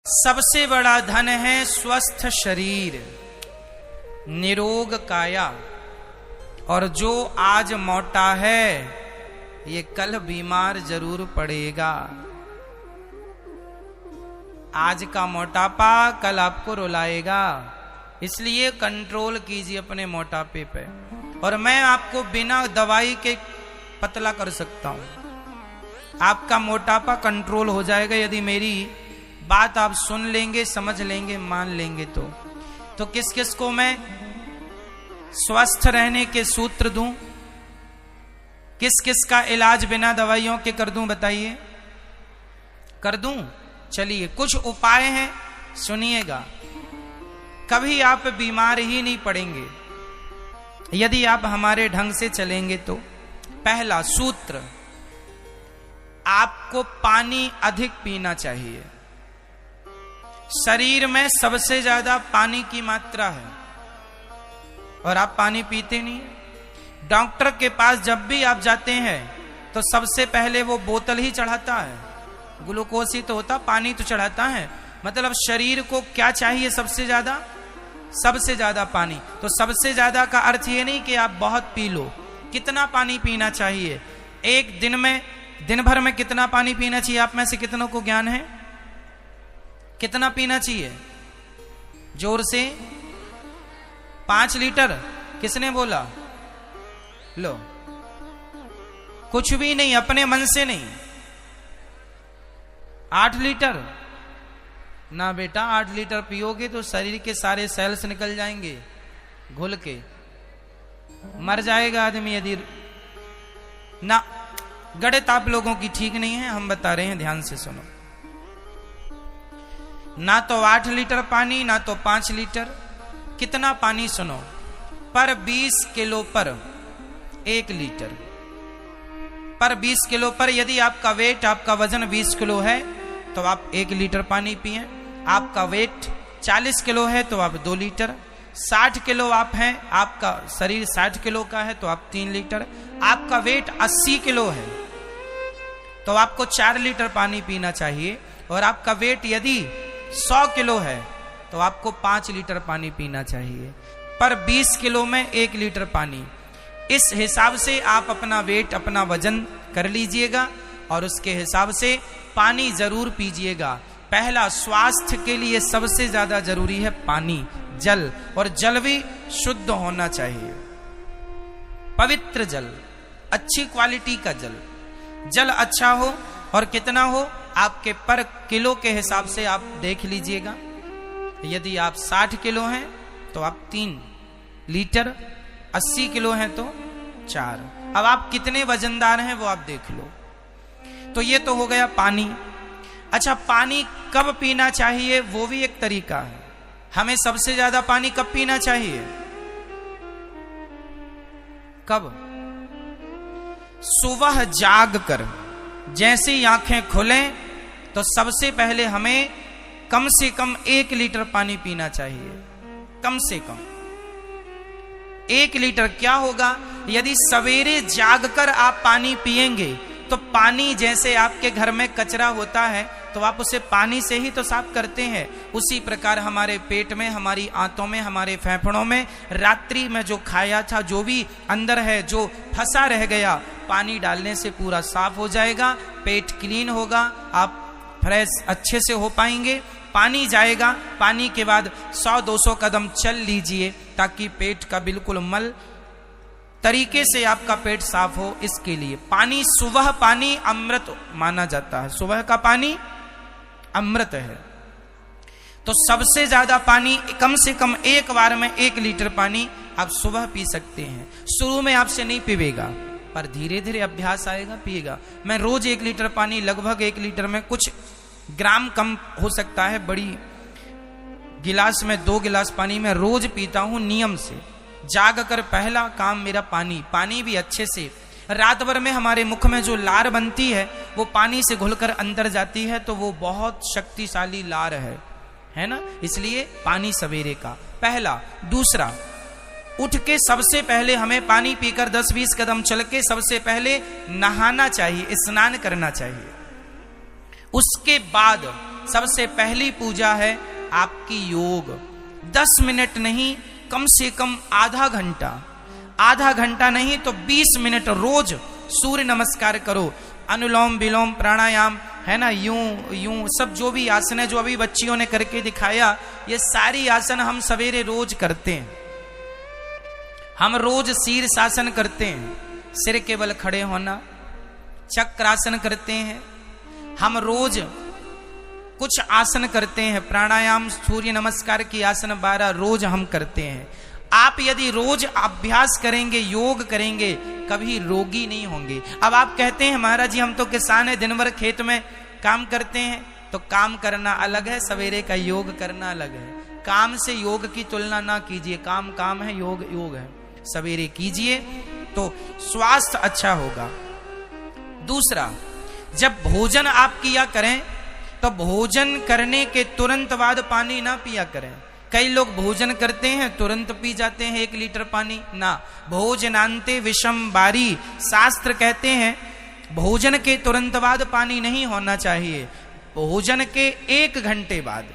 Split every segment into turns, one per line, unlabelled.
सबसे बड़ा धन है स्वस्थ शरीर, निरोग काया। और जो आज मोटा है ये कल बीमार जरूर पड़ेगा। आज का मोटापा कल आपको रुलाएगा, इसलिए कंट्रोल कीजिए अपने मोटापे पे। और मैं आपको बिना दवाई के पतला कर सकता हूं। आपका मोटापा कंट्रोल हो जाएगा यदि मेरी बात आप सुन लेंगे, समझ लेंगे, मान लेंगे। तो किस किस को मैं स्वस्थ रहने के सूत्र दूं, किस किस का इलाज बिना दवाइयों के कर दूं, बताइए। कर दूं? चलिए कुछ उपाय हैं, सुनिएगा। कभी आप बीमार ही नहीं पड़ेंगे यदि आप हमारे ढंग से चलेंगे तो। पहला सूत्र, आपको पानी अधिक पीना चाहिए। शरीर में सबसे ज्यादा पानी की मात्रा है और आप पानी पीते नहीं। डॉक्टर के पास जब भी आप जाते हैं तो सबसे पहले वो बोतल ही चढ़ाता है। ग्लूकोज ही तो होता, पानी तो चढ़ाता है। मतलब शरीर को क्या चाहिए सबसे ज्यादा? सबसे ज्यादा पानी। तो सबसे ज्यादा का अर्थ ये नहीं कि आप बहुत पी लो। कितना पानी पीना चाहिए एक दिन में? दिन भर में कितना पानी पीना चाहिए? आप में से कितनों को ज्ञान है कितना पीना चाहिए? जोर से 5 लीटर। किसने बोला? लो, कुछ भी नहीं, अपने मन से नहीं। 8 लीटर ना बेटा, 8 लीटर पियोगे तो शरीर के सारे सेल्स निकल जाएंगे घुल के, मर जाएगा आदमी यदि ना। गणित आप लोगों की ठीक नहीं है, हम बता रहे हैं, ध्यान से सुनो। ना तो 8 लीटर पानी, ना तो 5 लीटर। कितना पानी सुनो, पर 20 किलो पर 1 लीटर। पर 20 किलो पर, यदि आपका वेट, आपका वजन 20 किलो है तो आप 1 लीटर पानी पिए। आपका वेट 40 किलो है तो आप 2 लीटर। 60 किलो आप हैं, आपका शरीर 60 किलो का है तो आप 3 लीटर। आपका वेट 80 किलो है तो आपको 4 लीटर पानी पीना चाहिए। और आपका वेट यदि 100 किलो है तो आपको 5 लीटर पानी पीना चाहिए। पर 20 किलो में 1 लीटर पानी। इस हिसाब से आप अपना वेट, अपना वजन कर लीजिएगा और उसके हिसाब से पानी जरूर पीजिएगा। पहला, स्वास्थ्य के लिए सबसे ज्यादा जरूरी है पानी, जल। और जल भी शुद्ध होना चाहिए, पवित्र जल, अच्छी क्वालिटी का जल। जल अच्छा हो और कितना हो, आपके पर किलो के हिसाब से आप देख लीजिएगा। यदि आप 60 किलो हैं तो आप 3 लीटर, 80 किलो हैं तो 4। अब आप कितने वजनदार हैं वो आप देख लो। तो ये तो हो गया पानी। अच्छा, पानी कब पीना चाहिए वो भी एक तरीका है। हमें सबसे ज्यादा पानी कब पीना चाहिए? कब? सुबह जाग कर जैसे ही आंखें खुलें तो सबसे पहले हमें कम से कम 1 लीटर पानी पीना चाहिए। कम से कम 1 लीटर। क्या होगा यदि सवेरे जागकर आप पानी पिएंगे तो पानी, जैसे आपके घर में कचरा होता है तो आप उसे पानी से ही तो साफ करते हैं, उसी प्रकार हमारे पेट में, हमारी आंतों में, हमारे फेफड़ों में रात्रि में जो खाया था, जो भी अंदर है, जो फंसा रह गया, पानी डालने से पूरा साफ हो जाएगा। पेट क्लीन होगा, आप फ्रेश अच्छे से हो पाएंगे। पानी जाएगा, पानी के बाद 100-200 कदम चल लीजिए ताकि पेट का बिल्कुल मल तरीके से आपका पेट साफ हो। इसके लिए पानी, सुबह पानी अमृत माना जाता है। सुबह का पानी अमृत है। तो सबसे ज्यादा पानी, कम से कम एक बार में 1 लीटर पानी आप सुबह पी सकते हैं। शुरू में आपसे नहीं पीवेगा, पर धीरे धीरे अभ्यास आएगा, पिएगा। मैं रोज 1 लीटर पानी, लगभग 1 लीटर में कुछ ग्राम कम हो सकता है, बड़ी गिलास में 2 गिलास पानी मैं रोज पीता हूं नियम से। जाग कर पहला काम मेरा पानी। पानी भी अच्छे से, रात भर में हमारे मुख में जो लार बनती है वो पानी से घुलकर अंदर जाती है, तो वो बहुत शक्तिशाली लार है ना। इसलिए पानी सवेरे का पहला। दूसरा, उठ के सबसे पहले हमें पानी पीकर 10-20 कदम चल के सबसे पहले नहाना चाहिए, स्नान करना चाहिए। उसके बाद सबसे पहली पूजा है आपकी योग। 10 मिनट नहीं, कम से कम आधा घंटा, आधा घंटा नहीं तो 20 मिनट रोज सूर्य नमस्कार करो। अनुलोम विलोम प्राणायाम है ना, यूं यूं सब जो भी आसन है, जो अभी बच्चियों ने करके दिखाया, ये सारी आसन हम सवेरे रोज करते हैं। हम रोज शीर्षासन करते हैं, सिर के बल खड़े होना, चक्रासन करते हैं। हम रोज कुछ आसन करते हैं, प्राणायाम, सूर्य नमस्कार की आसन 12 रोज हम करते हैं। आप यदि रोज अभ्यास करेंगे, योग करेंगे, कभी रोगी नहीं होंगे। अब आप कहते हैं महाराज जी हम तो किसान है, दिन भर खेत में काम करते हैं, तो काम करना अलग है, सवेरे का योग करना अलग है। काम से योग की तुलना ना कीजिए, काम काम है, योग योग है। सवेरे कीजिए तो स्वास्थ्य अच्छा होगा। दूसरा, जब भोजन आप किया करें तो भोजन करने के तुरंत बाद पानी ना पिया करें। कई लोग भोजन करते हैं तुरंत पी जाते हैं 1 लीटर पानी, ना। भोजनांते विषम बारी, शास्त्र कहते हैं भोजन के तुरंत बाद पानी नहीं होना चाहिए। भोजन के 1 घंटे बाद,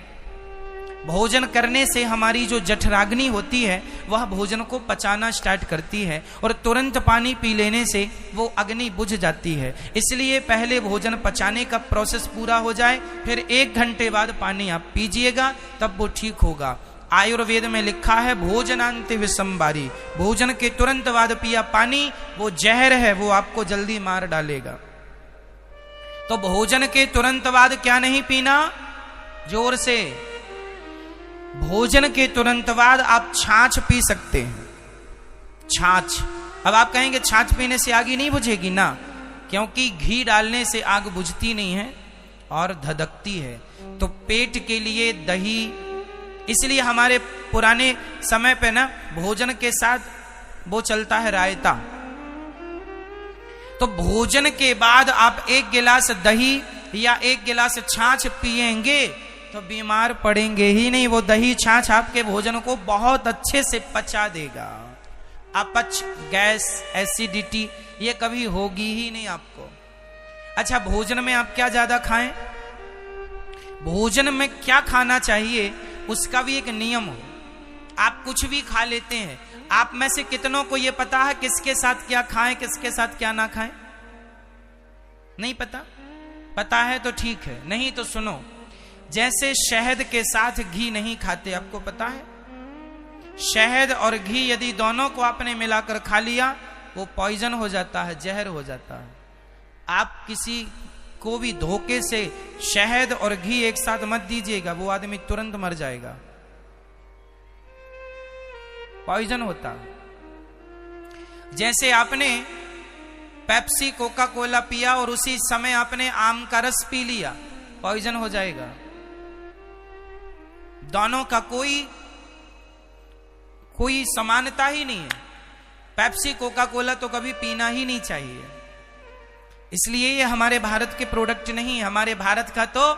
भोजन करने से हमारी जो जठराग्नि होती है वह भोजन को पचाना स्टार्ट करती है, और तुरंत पानी पी लेने से वो अग्नि बुझ जाती है। इसलिए पहले भोजन पचाने का प्रोसेस पूरा हो जाए, फिर 1 घंटे बाद पानी आप पीजिएगा, तब वो ठीक होगा। आयुर्वेद में लिखा है भोजनांत विषमबारी, भोजन के तुरंत बाद पिया पानी वो जहर है, वो आपको जल्दी मार डालेगा। तो भोजन के तुरंत बाद क्या नहीं पीना, जोर से, भोजन के तुरंत बाद आप छाछ पी सकते हैं। छाछ, अब आप कहेंगे छाछ पीने से आग ही नहीं बुझेगी ना, क्योंकि घी डालने से आग बुझती नहीं है और धधकती है। तो पेट के लिए दही, इसलिए हमारे पुराने समय पे ना भोजन के साथ वो चलता है रायता। तो भोजन के बाद आप 1 गिलास दही या 1 गिलास छाछ पिएंगे तो बीमार पड़ेंगे ही नहीं। वो दही छाछ आपके भोजन को बहुत अच्छे से पचा देगा। अपच, गैस, एसिडिटी ये कभी होगी ही नहीं आपको। अच्छा, भोजन में आप क्या ज्यादा खाएं, भोजन में क्या खाना चाहिए उसका भी एक नियम हो। आप कुछ भी खा लेते हैं, आप में से कितनों को यह पता है किसके साथ क्या खाएं, किसके साथ क्या ना खाएं? नहीं पता? पता है तो ठीक है, नहीं तो सुनो। जैसे शहद के साथ घी नहीं खाते, आपको पता है? शहद और घी यदि दोनों को आपने मिलाकर खा लिया वो पॉइजन हो जाता है, जहर हो जाता है। आप किसी को भी धोखे से शहद और घी एक साथ मत दीजिएगा, वो आदमी तुरंत मर जाएगा, पॉइजन होता है। जैसे आपने पेप्सी, कोका कोला पिया और उसी समय आपने आम का रस पी लिया, पॉइजन हो जाएगा। दोनों का कोई समानता ही नहीं है। पेप्सी, कोका कोला तो कभी पीना ही नहीं चाहिए। इसलिए ये हमारे भारत के प्रोडक्ट नहीं, हमारे भारत का तो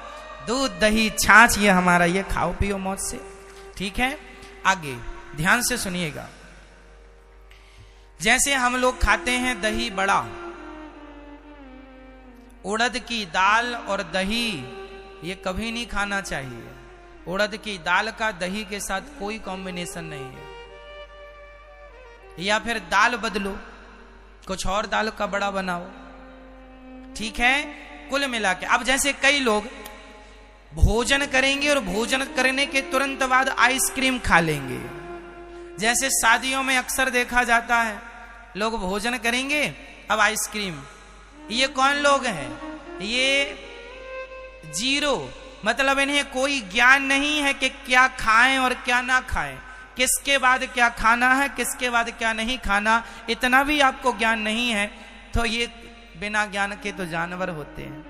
दूध, दही, छाछ, ये हमारा, ये खाओ पियो मौज से। ठीक है, आगे ध्यान से सुनिएगा। जैसे हम लोग खाते हैं दही बड़ा, उड़द की दाल और दही ये कभी नहीं खाना चाहिए। उड़द की दाल का दही के साथ कोई कॉम्बिनेशन नहीं है। या फिर दाल बदलो, कुछ और दाल का बड़ा बनाओ। ठीक है, कुल मिला के। अब जैसे कई लोग भोजन करेंगे और भोजन करने के तुरंत बाद आइसक्रीम खा लेंगे। जैसे शादियों में अक्सर देखा जाता है, लोग भोजन करेंगे अब आइसक्रीम। ये कौन लोग हैं? ये जीरो, मतलब इन्हें कोई ज्ञान नहीं है कि क्या खाएं और क्या ना खाएं, किसके बाद क्या खाना है, किसके बाद क्या नहीं खाना, इतना भी आपको ज्ञान नहीं है। तो ये बिना ज्ञान के तो जानवर होते हैं।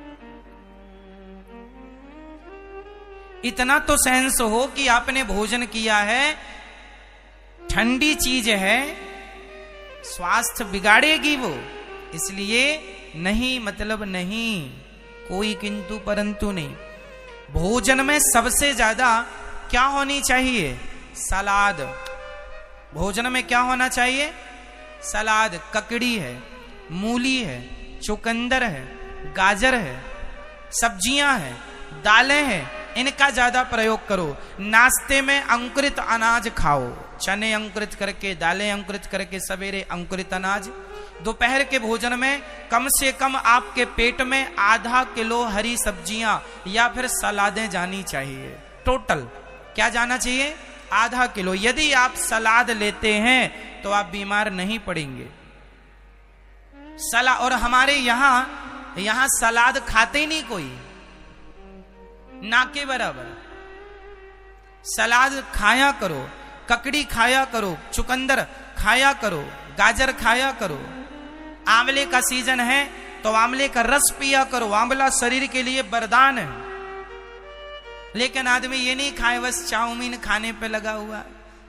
इतना तो सेंस हो कि आपने भोजन किया है, ठंडी चीज है, स्वास्थ्य बिगाड़ेगी वो, इसलिए नहीं, मतलब नहीं, कोई किंतु परंतु नहीं। भोजन में सबसे ज्यादा क्या होनी चाहिए? सलाद। भोजन में क्या होना चाहिए? सलाद। ककड़ी है, मूली है, चुकंदर है, गाजर है, सब्जियां हैं, दालें हैं, इनका ज्यादा प्रयोग करो। नाश्ते में अंकुरित अनाज खाओ, चने अंकुरित करके, दालें अंकुरित करके, सवेरे अंकुरित अनाज। दोपहर के भोजन में कम से कम आपके पेट में आधा किलो हरी सब्जियां या फिर सलादें जानी चाहिए। टोटल क्या जाना चाहिए? आधा किलो। यदि आप सलाद लेते हैं तो आप बीमार नहीं पड़ेंगे। और हमारे यहां सलाद खाते ही नहीं कोई, ना के बराबर। सलाद खाया करो, ककड़ी खाया करो, चुकंदर खाया करो, गाजर खाया करो। आंवले का सीजन है तो आंवले का रस पिया करो, आंवला शरीर के लिए वरदान है। लेकिन आदमी ये नहीं खाए, बस चाउमीन खाने पे लगा हुआ,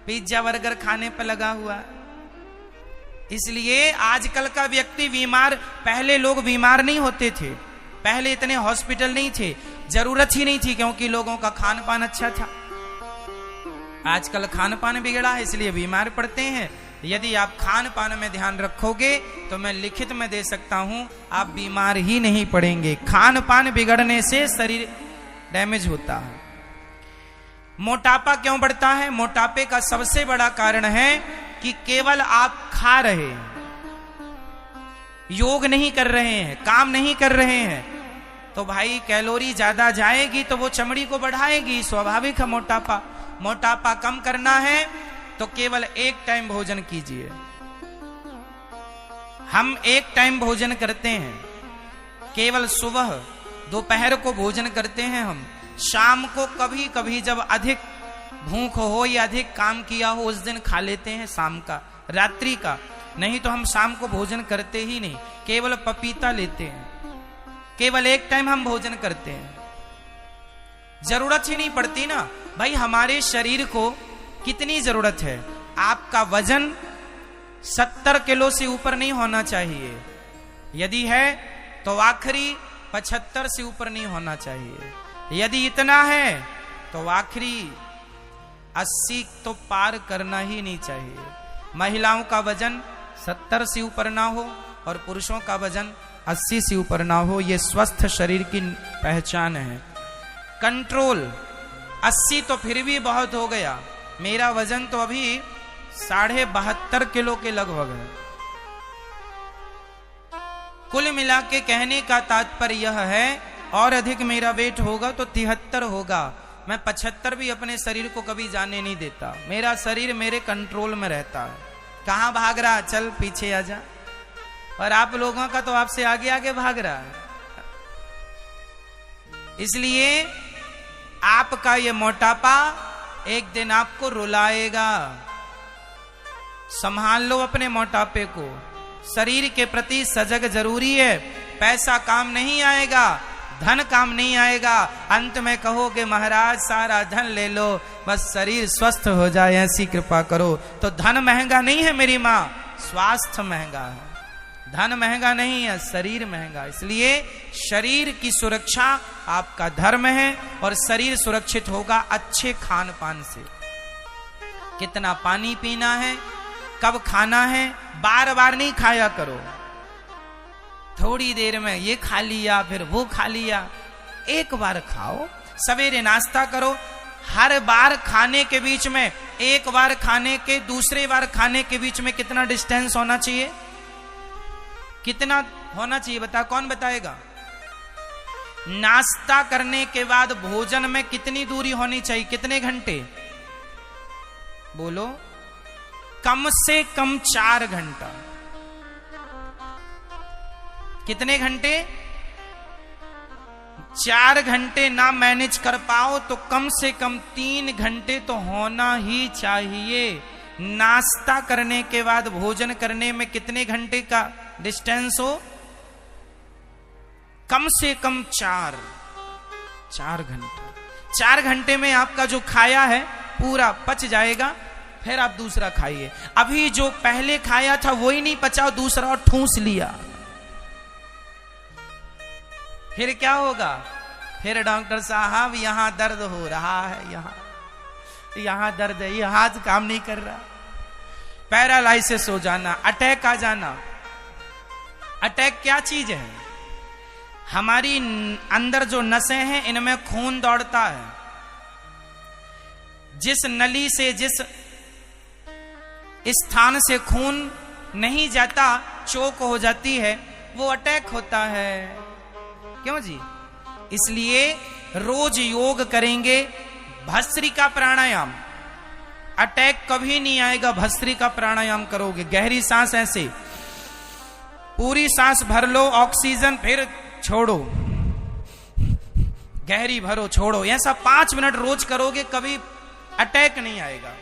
पिज्जा बर्गर खाने पे लगा हुआ। इसलिए आजकल का व्यक्ति बीमार, पहले लोग बीमार नहीं होते थे, पहले इतने हॉस्पिटल नहीं थे, जरूरत ही नहीं थी, क्योंकि लोगों का खान पान अच्छा था। आजकल खान पान बिगड़ा है, इसलिए बीमार पड़ते हैं। यदि आप खान पान में ध्यान रखोगे तो मैं लिखित में दे सकता हूं, आप बीमार ही नहीं पड़ेंगे। खान पान बिगड़ने से शरीर डैमेज होता है। मोटापा क्यों बढ़ता है? मोटापे का सबसे बड़ा कारण है कि केवल आप खा रहे हैं, योग नहीं कर रहे हैं, काम नहीं कर रहे हैं, तो भाई कैलोरी ज्यादा जाएगी तो वो चमड़ी को बढ़ाएगी, स्वाभाविक है मोटापा। मोटापा कम करना है तो केवल एक टाइम भोजन कीजिए। हम एक टाइम भोजन करते हैं, केवल सुबह दोपहर को भोजन करते हैं। हम शाम को कभी कभी जब अधिक भूख हो या अधिक काम किया हो उस दिन खा लेते हैं, शाम का, रात्रि का। नहीं तो हम शाम को भोजन करते ही नहीं, केवल पपीता लेते हैं, केवल एक टाइम हम भोजन करते हैं। जरूरत ही नहीं पड़ती ना भाई। हमारे शरीर को कितनी जरूरत है? आपका वजन 70 किलो से ऊपर नहीं होना चाहिए, यदि है तो आखिरी 75 से ऊपर नहीं होना चाहिए। यदि इतना है तो आखिरी 80 तो पार करना ही नहीं चाहिए। महिलाओं का वजन 70 से ऊपर ना हो और पुरुषों का वजन 80 से ऊपर ना हो, ये स्वस्थ शरीर की पहचान है। कंट्रोल 80 तो फिर भी बहुत हो गया, मेरा वजन तो अभी 72.5 किलो के लगभग है। कुल मिला के कहने का तात्पर्य यह है, और अधिक मेरा वेट होगा तो 73 होगा। मैं 75 भी अपने शरीर को कभी जाने नहीं देता। मेरा शरीर मेरे कंट्रोल में रहता है। कहां भाग रहा, चल पीछे आ जा। और आप लोगों का तो आपसे आगे आगे भाग रहा है। इसलिए आपका ये मोटापा एक दिन आपको रुलाएगा। संभाल लो अपने मोटापे को। शरीर के प्रति सजग जरूरी है। पैसा काम नहीं आएगा, धन काम नहीं आएगा। अंत में कहोगे महाराज सारा धन ले लो, बस शरीर स्वस्थ हो जाए, ऐसी कृपा करो। तो धन महंगा नहीं है मेरी माँ, स्वास्थ्य महंगा है। धन महंगा नहीं है, शरीर महंगा। इसलिए शरीर की सुरक्षा आपका धर्म है, और शरीर सुरक्षित होगा अच्छे खान पान से। कितना पानी पीना है, कब खाना है, बार बार नहीं खाया करो। थोड़ी देर में ये खा लिया फिर वो खा लिया, एक बार खाओ। सवेरे नाश्ता करो, हर बार खाने के बीच में, एक बार खाने के दूसरे बार खाने के बीच में कितना डिस्टेंस होना चाहिए? कितना होना चाहिए बता, कौन बताएगा? नाश्ता करने के बाद भोजन में कितनी दूरी होनी चाहिए? कितने घंटे बोलो? कम से कम 4 घंटा। कितने घंटे? 4 घंटे ना मैनेज कर पाओ तो कम से कम 3 घंटे तो होना ही चाहिए। नाश्ता करने के बाद भोजन करने में कितने घंटे का डिस्टेंस हो? कम से कम 4 घंटा। 4 घंटे में आपका जो खाया है पूरा पच जाएगा, फिर आप दूसरा खाइए। अभी जो पहले खाया था वही नहीं पचा, दूसरा और ठूंस लिया, फिर क्या होगा? फिर डॉक्टर साहब यहां दर्द हो रहा है, यहां दर्द है, ये हाथ काम नहीं कर रहा, पैरालाइसिस हो जाना, अटैक आ जाना। अटैक क्या चीज है? हमारी अंदर जो नसें हैं इनमें खून दौड़ता है, जिस नली से, जिस स्थान से खून नहीं जाता, चोक हो जाती है, वो अटैक होता है। क्यों जी? इसलिए रोज योग करेंगे, भस्त्रिका प्राणायाम, अटैक कभी नहीं आएगा। भस्त्रिका प्राणायाम करोगे, गहरी सांस, ऐसे पूरी सांस भर लो, ऑक्सीजन, फिर छोड़ो, गहरी भरो, छोड़ो, ऐसा 5 मिनट रोज करोगे, कभी अटैक नहीं आएगा।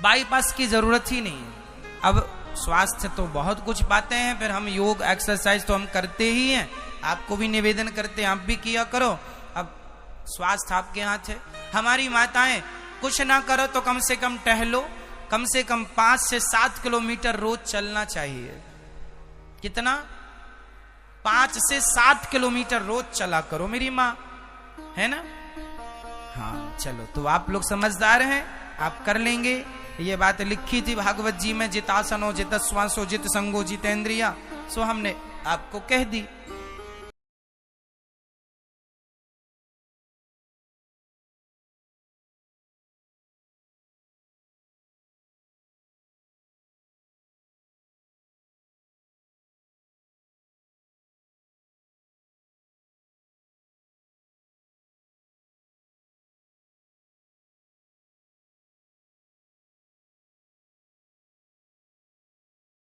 बाईपास की जरूरत ही नहीं है। अब स्वास्थ्य तो बहुत कुछ बातें हैं, फिर हम योग एक्सरसाइज तो हम करते ही हैं, आपको भी निवेदन करते हैं, आप भी किया करो। अब स्वास्थ्य आपके हाथ है। हमारी माताएं कुछ ना करो तो कम से कम टहलो, कम से कम 5 से 7 किलोमीटर रोज चलना चाहिए। कितना? 5 से 7 किलोमीटर रोज चला करो, मेरी माँ है ना। हाँ चलो, तो आप लोग समझदार हैं, आप कर लेंगे। ये बात लिखी थी भागवत जी में, जितासनो जित श्वासो जित संगो जितेंद्रिया, सो हमने आपको कह दी।